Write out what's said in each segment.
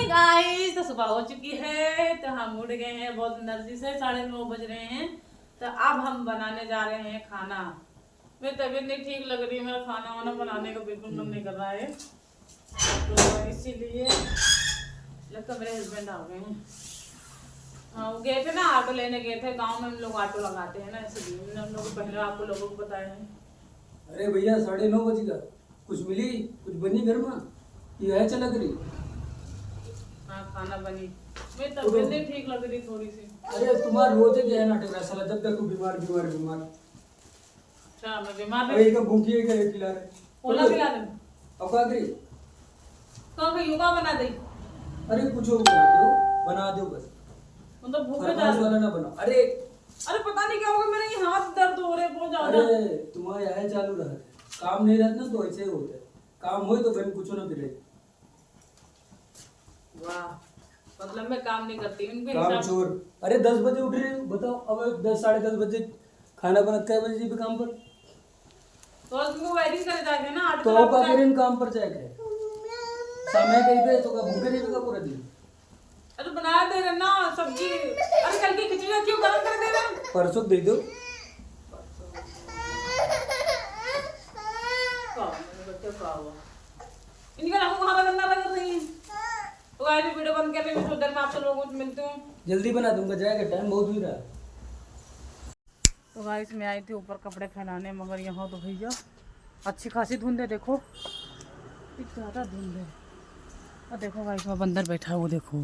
Guys, तो सुबह हो चुकी है तो हम उठ गए हैं बहुत एनर्जी से। 9:30 बज रहे हैं। तो अब हम बनाने जा रहे हैं खाना। मेरी तबीयत नहीं ठीक लग रही है, मेरा खाना वाना बनाने का बिल्कुल मन नहीं कर रहा है, तो इसीलिए लगता मेरे हस्बैंड आ गए हैं। हाँ, वो गए थे ना, ऑटो लेने गए थे। गांव में हम लोग ऑटो लगाते हैं ना, इसलिए मैंने हम लोग पहले आपको लोगों को बताया है। अरे भैया 9:30 बजेगा, कुछ मिली, कुछ बनी घर में? ये है चला करी। हाँ, खाना बनी। मेरी तबीयत नहीं ठीक लग रही थोड़ी सी। अरे तुम्हारा रोज क्या है नाटक, साला जब देखो बीमार बीमार बीमार। अच्छा, मैं बीमार अरे नहीं। एक भूखी है, क्या खिला रहे? ओला खिला दे। अब क्या करी? कहाँ योगा बना दे। अरे कुछ बना दो बस। मतलब भूखे जा फरमाइश रहे। वाला ना बनाओ। अरे अरे पता नहीं क्या होगा, मेरे ये हाथ दर्द हो रहे हैं बहुत ज्यादा। अरे तुम्हारा यह चालू रहा है, काम नहीं रहता ना तो ऐसे ही होता है। काम हो तो बहन कुछ ना मिले। वाह, मतलब मैं काम नहीं करती उनके काम हिसाब। चोर। अरे 10 बजे उठ रहे हो, बताओ। अब 10 10:30 बजे खाना बना, कै बजे जी पे काम पर? तो आज तुमको वायरिंग करे जाके ना, आटे तो तो का आप करें काम पर जाए करे समय कहीं पे तो का भूखे नहीं का पूरा दिन। अरे बना दे रहे ना सब्जी। अरे कल की खिचड़ी क्यों गरम कर दे रहे? परसों दे दो। इनका नाम कहाँ गंदा लग रही है। तो आज भी वीडियो बंद कर रही हूँ, उधर मैं आप लोगों को मिलती हूँ। जल्दी बना दूंगा, जाएगा टाइम बहुत हुई रहा। तो गाइस, मैं आई थी ऊपर कपड़े फैलाने, मगर यहाँ तो भैया अच्छी खासी धुंध है। देखो इतनी ज़्यादा धुंध है। और देखो गाइस, मैं बंदर बैठा है, वो देखो।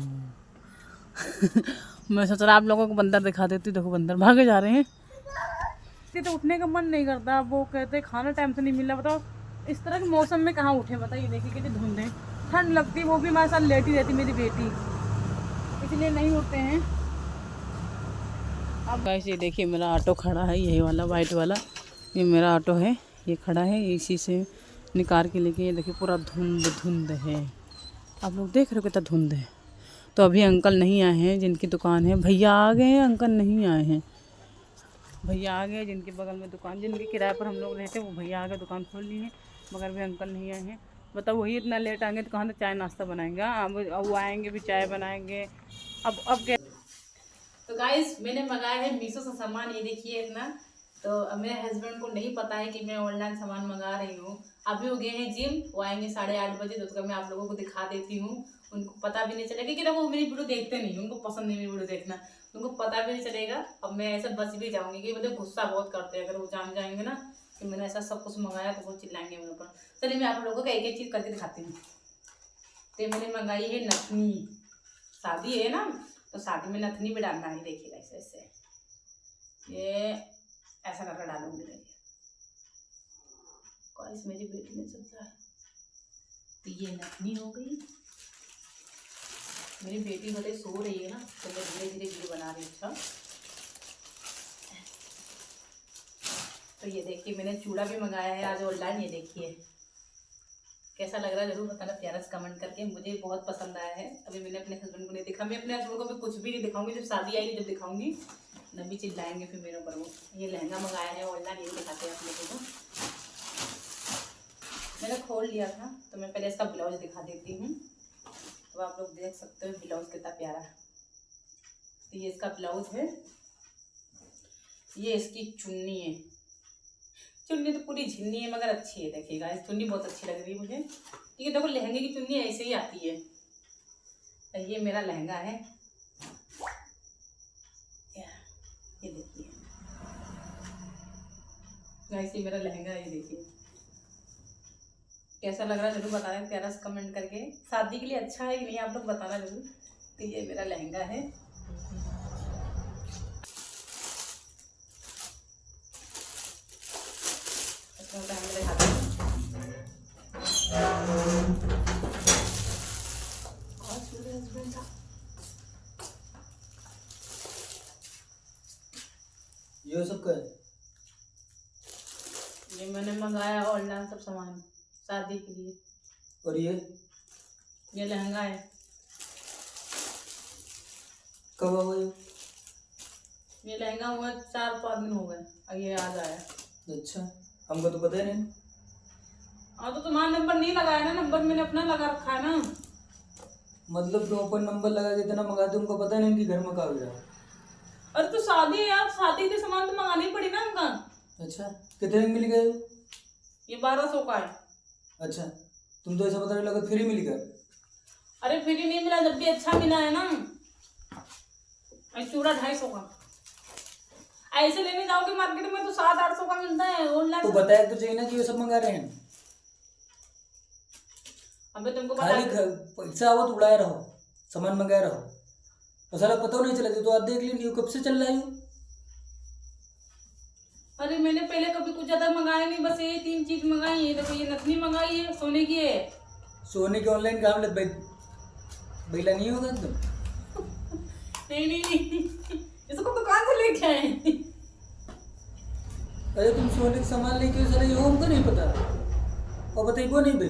मैं सोच रहा आप लोगों को बंदर दिखा देती। देखो बंदर भागे जा रहे हैं। तो उठने का मन नहीं करता। वो कहते खाना टाइम से नहीं मिल रहा। बताओ इस तरह के मौसम में कहाँ उठे? बताइए, देखिए कितनी धुंध है, ठंड लगती, वो भी हमारे साथ लेटी रहती मेरी बेटी, इसलिए नहीं उठते हैं। अब गाइस ये देखिए, मेरा ऑटो खड़ा है, यही वाला वाइट वाला, ये मेरा ऑटो है। ये खड़ा है, इसी से निकाल के लेके। ये देखिए पूरा धुंध धुंध है। आप लोग देख रहे हो कितना धुंध है। तो अभी अंकल नहीं आए हैं जिनकी दुकान है। भैया आ गए हैं, अंकल नहीं आए हैं। भैया आ गए जिनके बगल में दुकान, जिनके किराए पर हम लोग रहते हैं, वो भैया आ गए, दुकान खोल ली है, मगर भी अंकल नहीं आए हैं। बताओ वही इतना लेट आएंगे तो कहाँ से चाय नाश्ता बनाएंगे? अब वो आएंगे भी चाय बनाएंगे। अब क्या। तो गाइस, मैंने मंगाया है मीशो से सामान, ये देखिए इतना। तो अब मेरे हस्बैंड को नहीं पता है कि मैं ऑनलाइन सामान मंगा रही हूँ। अभी वो गए हैं जिम, वो आएंगे 8:30 बजे, तो मैं आप लोगों को दिखा देती हूँ। उनको पता भी नहीं चलेगा, क्योंकि वो मेरी वीडियो देखते नहीं, उनको पसंद नहीं मेरी वीडियो देखना, उनको पता भी नहीं चलेगा। अब मैं ऐसा बच भी जाऊंगी कि मुझे गुस्सा बहुत करते हैं। अगर वो जान जाएंगे ना कि मैंने ऐसा सब कुछ मंगाया तो वो चिल्लाएंगे मेरे ऊपर। चलिए मैं आप लोगों को एक एक चीज़ करके दिखाती हूँ। तो मैंने मंगाई है नथनी। शादी है ना, तो शादी में नथनी भी डालना है। देखिएगा ऐसे ऐसे, ये ऐसा करके डालूंगी। देखिए गाइस, मेरी बेटी ने सोचा है, तो ये नथनी हो गई। मेरी बेटी बड़े सो रही है ना, तो मैं धीरे धीरे वीडियो बना रही हूँ। अच्छा, तो ये देखिए, मैंने चूड़ा भी मंगाया है आज ऑनलाइन। ये देखिए कैसा लग रहा है, जरूर बताना प्यारा से कमेंट करके। मुझे बहुत पसंद आया है। अभी मैंने अपने हस्बैंड को नहीं दिखा, मैं अपने हस्बैंड को भी कुछ भी नहीं दिखाऊंगी। जब शादी आएगी जब दिखाऊंगी, नबी चिल्लाएंगे फिर मेरे ऊपर। वो ये लहंगा मंगाया है ऑनलाइन, ये दिखाते हैं आप लोगों को। मैंने खोल लिया था, तो मैं पहले इसका ब्लाउज दिखा देती हूँ। तो आप लोग देख सकते हो ब्लाउज कितना प्यारा है। तो ये इसका ब्लाउज है, ये इसकी चुन्नी है। चुन्नी तो पूरी झिन्नी है मगर अच्छी है। देखिएगा, इस चुन्नी बहुत अच्छी लग रही है मुझे, क्योंकि देखो लहंगे की चुन्नी ऐसे ही आती है। तो ये मेरा लहंगा है, ये देखिए ऐसे मेरा लहंगा है। ये देखिए कैसा लग रहा है, जरूर बताना प्यारा से कमेंट करके। शादी के लिए अच्छा है कि नहीं आप लोग बताना जरूर। तो ये मेरा लहंगा है। ये सब का है? ये मैंने मंगाया ऑनलाइन सब सामान शादी के लिए। और ये लहंगा है। कब हुआ ये लहंगा हुआ 4-5 दिन हो गए और ये आज आया। अच्छा, हमको तो पता ही नहीं। हाँ, तो तुम्हारा नंबर नहीं लगाया ना, नंबर मैंने अपना लगा रखा है ना। मतलब तुम अपन नंबर लगा के इतना मंगा दो, उनको पता नहीं इनकी घर में का हो रहा है। अरे तो शादी है यार, शादी के सामान तो मंगानी पड़ी ना उनका। अच्छा, कितने में मिल गए? ये 1200 का है। अच्छा, तुम तो ऐसा बता रहे लगा फ्री मिल गया। अरे फ्री नहीं मिला, जब भी अच्छा मिला है ना। चूड़ा 250 का। ऐसे लेने जाओगे मार्केट में तो 700-800 का मिलता है ऑनलाइन। तो बताया तो चाहिए ना कि ये सब मंगा रहे हैं। अबे तुमको खाली पैसा आवत उड़ाए रहो, सामान मंगाए रहो, और साला पता नहीं चला। तो आप देख लीजिए कब से चल रहा है। अरे मैंने पहले कभी कुछ ज्यादा मंगाया नहीं, बस ये 3 चीज मंगाई है। देखो ये नथनी मंगाई है, सोने की है। सोने के ऑनलाइन काम लग बैला नहीं होगा एकदम। नहीं इसको दुकान से लेके आए। अरे तुम सोने का सामान लेके साला ये हमको नहीं पता, और बताइए वो नहीं भाई।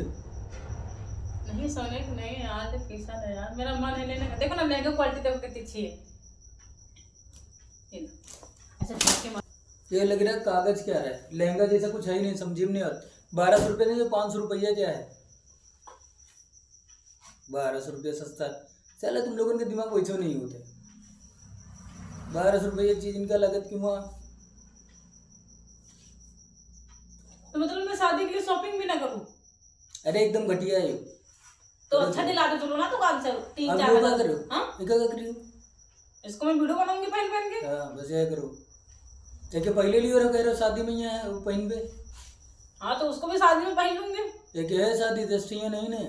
नहीं सोने की नहीं यार, तो पैसा है यार, मेरा मन है लेने का। देखो ना लहंगा क्वालिटी देखो कितनी अच्छी है। अच्छा ठीक है। ये लग रहा है कागज क्या है, लहंगा जैसा कुछ है ही नहीं, समझी में नहीं आता। 1200 रुपये नहीं, 500 रुपया क्या है? 1200 रुपया सस्ता। चलो तुम लोगों के दिमाग वैसे नहीं होते। 1200 रुपये चीज इनका लागत क्यों हुआ? तो मतलब मैं शादी के लिए शॉपिंग भी ना करूं? अरे एकदम घटिया है। तो अच्छा दिला दो चलो ना दुकान से 3-4 क्या हजार। करो? हाँ क्या करो? इसको मैं वीडियो बनाऊंगी पहन पहन के। हाँ बस ये करो। एक पहले लियो कह रहे हो शादी में यहाँ है वो पहन पे। हाँ तो उसको भी शादी में पहन लूंगी। एक है शादी दस्तियाँ नहीं ने,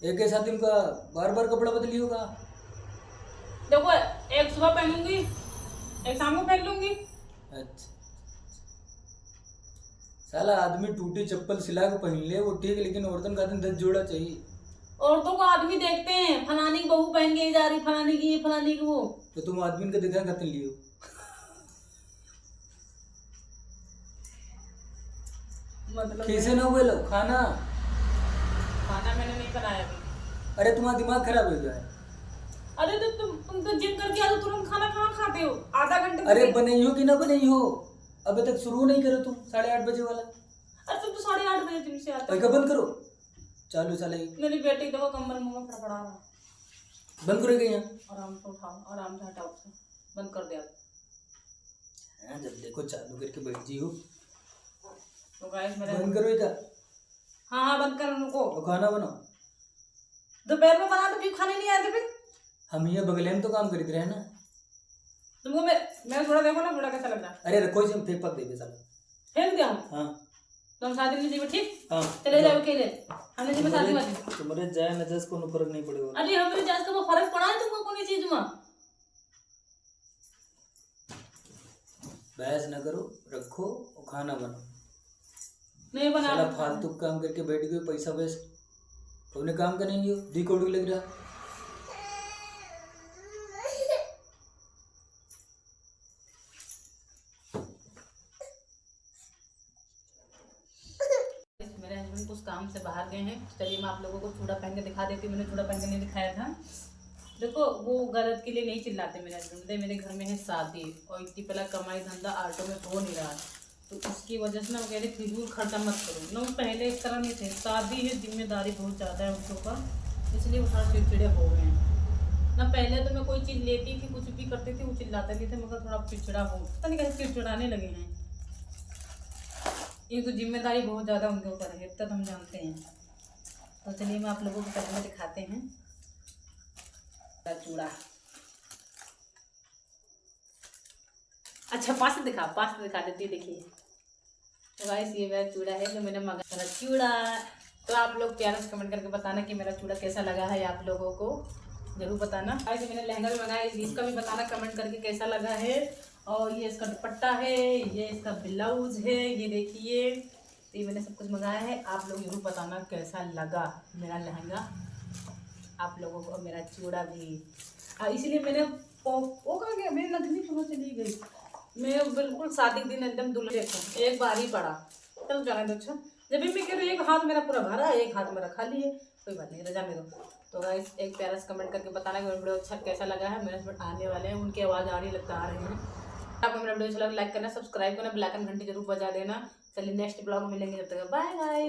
एक है शादी का बार बार कपड़ा बदली होगा। देखो एक सुबह पहनूंगी, एक शाम को पहन लूंगी। अच्छा, साला आदमी टूटी चप्पल सिला के पहन ले वो ठीक है, लेकिन औरतन का 10 जोड़ा चाहिए। औरतों को आदमी देखते हैं, फलानी की बहू पहन के जा रही, फलानी की ये, फलानी की वो। तो तुम आदमी का दिखा करते लियो। मतलब कैसे ना हुए लोग खाना मैंने नहीं बनाया अभी। अरे तुम्हारा दिमाग खराब हो गया है। अरे तो तुम तो जिम करके आ तो तुरंत खाना कहाँ खाते हो? आधा घंटे अरे बनाई हो कि ना बनाई हो, अभी तक शुरू नहीं करो तुम 8:30 बजे वाला। अरे तुम तो 8:30 बजे जिम से आते का बंद करो, चालू साला मेरी बेटी देखो कमर मुंह में फड़फड़ा रहा। बंद करो यहाँ। आराम से उठाओ, आराम से हटाओ उसे। बंद कर दे आप। हाँ जब देखो चालू करके बैठ जी हो। तो गाइस मेरा बंद करो इधर। हाँ बंद कर उनको। तो खाना बनाओ। दोपहर में बना तो क्यों खाने नहीं आए थे फिर? हम ये बगले में तो काम खरीद रहे हैं ना। तुमको मैं थोड़ा देखो ना, थोड़ा कैसा लग रहा है? अरे रखो इसे, हम फेंक पक देंगे साला। फेंक दिया हम। हाँ तुम शादी में जीव ठीक? हाँ चले जाओ अकेले, हमने जी में शादी में। तुम्हारे जाए नजर को फर्क नहीं पड़ेगा। अरे हमारे जात का वो फर्क पड़ा है तुमको कौन चीज में? बहस न करो, रखो और खाना बनाओ। नहीं बना साला फालतू काम करके बैठ गए, पैसा वेस्ट। तुमने काम करने नहीं हो, दी कोड लग रहा। मेरे हस्बैंड कुछ काम से बाहर गए हैं। चलिए मैं आप लोगों को चूड़ा पहन के दिखा देती हूँ। मैंने चूड़ा पहन के नहीं दिखाया था। देखो वो गलत के लिए नहीं चिल्लाते मेरे हस्बैंड। मेरे घर में है शादी और इतनी पहला कमाई धंधा ऑटो में हो नहीं रहा, तो उसकी वजह से ना वो कह रहे फिजूल खर्चा मत करो ना। वो पहले इस तरह नहीं थे, शादी है जिम्मेदारी बहुत ज़्यादा है उनके ऊपर, इसलिए वो थोड़ा चिड़चिड़े हो गए हैं ना। पहले तो मैं कोई चीज़ लेती थी, कुछ भी करती थी, वो चिल्लाते नहीं थे, मगर थोड़ा चिड़चिड़ा हो, पता नहीं कैसे चिड़चिड़ाने लगे हैं। ये तो जिम्मेदारी बहुत ज़्यादा उनके ऊपर है, इतना तो हम जानते हैं। तो चलिए मैं आप लोगों को पहले दिखाते हैं चूड़ा। अच्छा पास से दिखा देती। देखिए तो गाइस ये मेरा चूड़ा है जो मैंने मंगाया, मेरा चूड़ा। तो आप लोग प्यार से कमेंट करके बताना कि मेरा चूड़ा कैसा लगा है, आप लोगों को जरूर बताना। गाइस मैंने लहंगा भी मंगाया, इसका भी बताना कमेंट करके कैसा लगा है। और ये इसका दुपट्टा है, ये इसका ब्लाउज है, ये देखिए। तो ये मैंने सब कुछ मंगाया है, आप लोग जरूर बताना कैसा लगा मेरा लहंगा आप लोगों को, मेरा चूड़ा भी। इसीलिए मैंने वो कहाँ गया, मेरी नथनी कहाँ चली गई। मैं बिल्कुल शादी के दिन एकदम दुल्हन एक बार ही पड़ा। चल जाने दो। अच्छा जब भी मैं कह रही हूँ एक हाथ मेरा पूरा भरा है, एक हाथ मेरा खाली है, कोई बात नहीं, जाने दो। तो गाइस एक प्यारा सा कमेंट करके बताना कि मेरा वीडियो अच्छा कैसा लगा है। मेरे हस्बैंड आने वाले हैं, उनकी आवाज़ आ रही लगता आ रही है। आपको मेरा वीडियो अच्छा लगा लाइक करना, सब्सक्राइब करना, बेल आइकन घंटी जरूर बजा देना। चलिए नेक्स्ट ब्लॉग में मिलेंगे, जब तक बाय बाय।